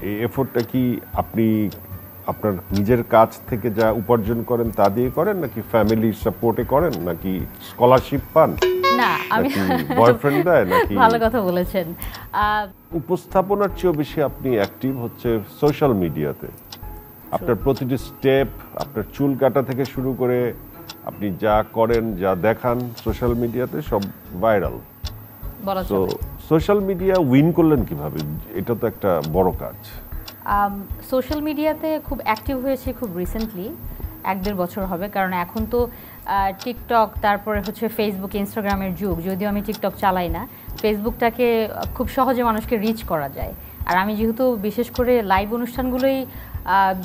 এই এফোর্টটা কি আপনি আপনার নিজের কাজ থেকে যা উপার্জন করেন তা দিয়ে করেন, নাকি ফ্যামিলির সাপোর্টে করেন, নাকি স্কলারশিপ পান? না, আমি বয়ফ্রেন্ড দেয় নাকি? ভালো কথা বলেছেন। উপস্থাপনার চেয়েও বেশি আপনি অ্যাক্টিভ হচ্ছে সোশ্যাল মিডিয়াতে। আপনার প্রতিটি স্টেপ, আপনার চুল কাটা থেকে শুরু করে আপনি যা করেন, যা দেখান সোশ্যাল মিডিয়াতে সব ভাইরাল। তো সোশ্যাল মিডিয়া উইন করলেন কিভাবে? এটা তো একটা বড় কাজ। সোশ্যাল মিডিয়াতে খুব অ্যাক্টিভ হয়েছে খুব রিসেন্টলি, 1-1.5 বছর হবে। কারণ এখন তো টিকটক, তারপরে হচ্ছে ফেসবুক, ইনস্টাগ্রামের যুগ। যদিও আমি টিকটক চালাই না, ফেসবুকটাকে খুব সহজে মানুষকে রিচ করা যায়। আর আমি যেহেতু বিশেষ করে লাইভ অনুষ্ঠানগুলোই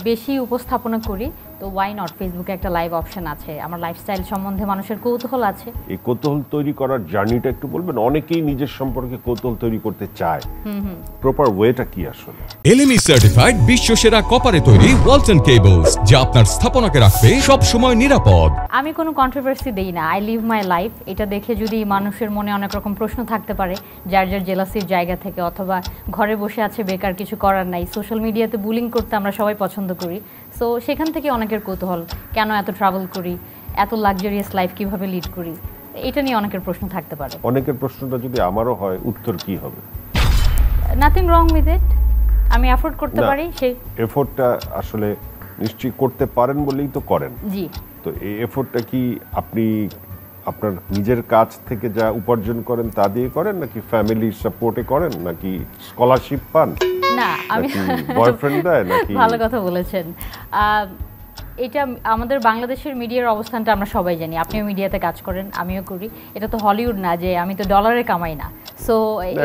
বেশি উপস্থাপনা করি, তো ওয়াই নট, ফেসবুকে একটা লাইভ অপশন আছে। আমার লাইফস্টাইল সম্বন্ধে মানুষের কৌতূহল আছে। এই কৌতূহল তৈরি করার জার্নিটা একটু বলবেন? অনেকেই নিজের সম্পর্কে কৌতূহল তৈরি করতে চায়, প্রপার ওয়েটা কি আসলে? এলএমই সার্টিফাইড বিশ্বসেরা কপারে তৈরি ওয়ালটন কেবলস, যা আপনার স্থাপনাকে রাখবে সব সময় নিরাপদ। আমি কোনো কন্ট্রোভার্সি দেই না, আই লিভ মাই লাইফ। এটা দেখে যদি মানুষের মনে অনেক রকম প্রশ্ন থাকতে পারে, যার যার জেলাসির জায়গা থেকে, অথবা ঘরে বসে আছে বেকার, কিছু করার নাই, সোশ্যাল মিডিয়াতে বুলিং করতে আমরা সবাই পছন্দ করি। সো সেখান থেকে অনেকের কৌতূহল, কেন এত ট্রাভেল করি, এত লাক্সারিয়াস লাইফ কিভাবে লিড করি, এটা নিয়ে অনেকের প্রশ্ন থাকতে পারে। অনেকের প্রশ্নটা যদি আমারও হয়, উত্তর কি হবে? নাথিং রং উইথ ইট, আমি এফোর্ড করতে পারি। সেই এফোর্টটা আসলে নিশ্চয়ই করতে পারেন বলেই তো করেন। জি। তো এই এফোর্টটা কি আপনি আপনার নিজের কাজ থেকে যা উপার্জন করেন তা দিয়ে করেন, নাকি ফ্যামিলির সাপোর্টে করেন, নাকি স্কলারশিপ পান? না, আমি বয়ফ্রেন্ড দেয় নাকি? ভালো কথা বলেছেন। এটা আমাদের বাংলাদেশের মিডিয়ার অবস্থানটা আমরা সবাই জানি। আপনিও মিডিয়াতে কাজ করেন, আমিও করি। এটা তো হলিউড না যে আমি তো ডলারে কামাই না। সো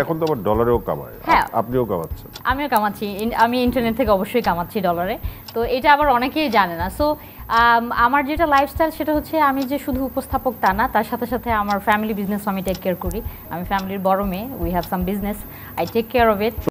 এখন তো আবার ডলারেও কামায়। হ্যাঁ, আপনিও কামাচ্ছেন। আমিও কামাচ্ছি, আমি ইন্টারনেট থেকে অবশ্যই কামাচ্ছি ডলারে। তো এটা আবার অনেকেই জানে না। সো আমার যেটা লাইফস্টাইল, সেটা হচ্ছে আমি যে শুধু উপস্থাপক তা না, তার সাথে সাথে আমার ফ্যামিলি বিজনেস আমি টেক কেয়ার করি। আমি ফ্যামিলির বড় মেয়ে, we have some business, I take care of it.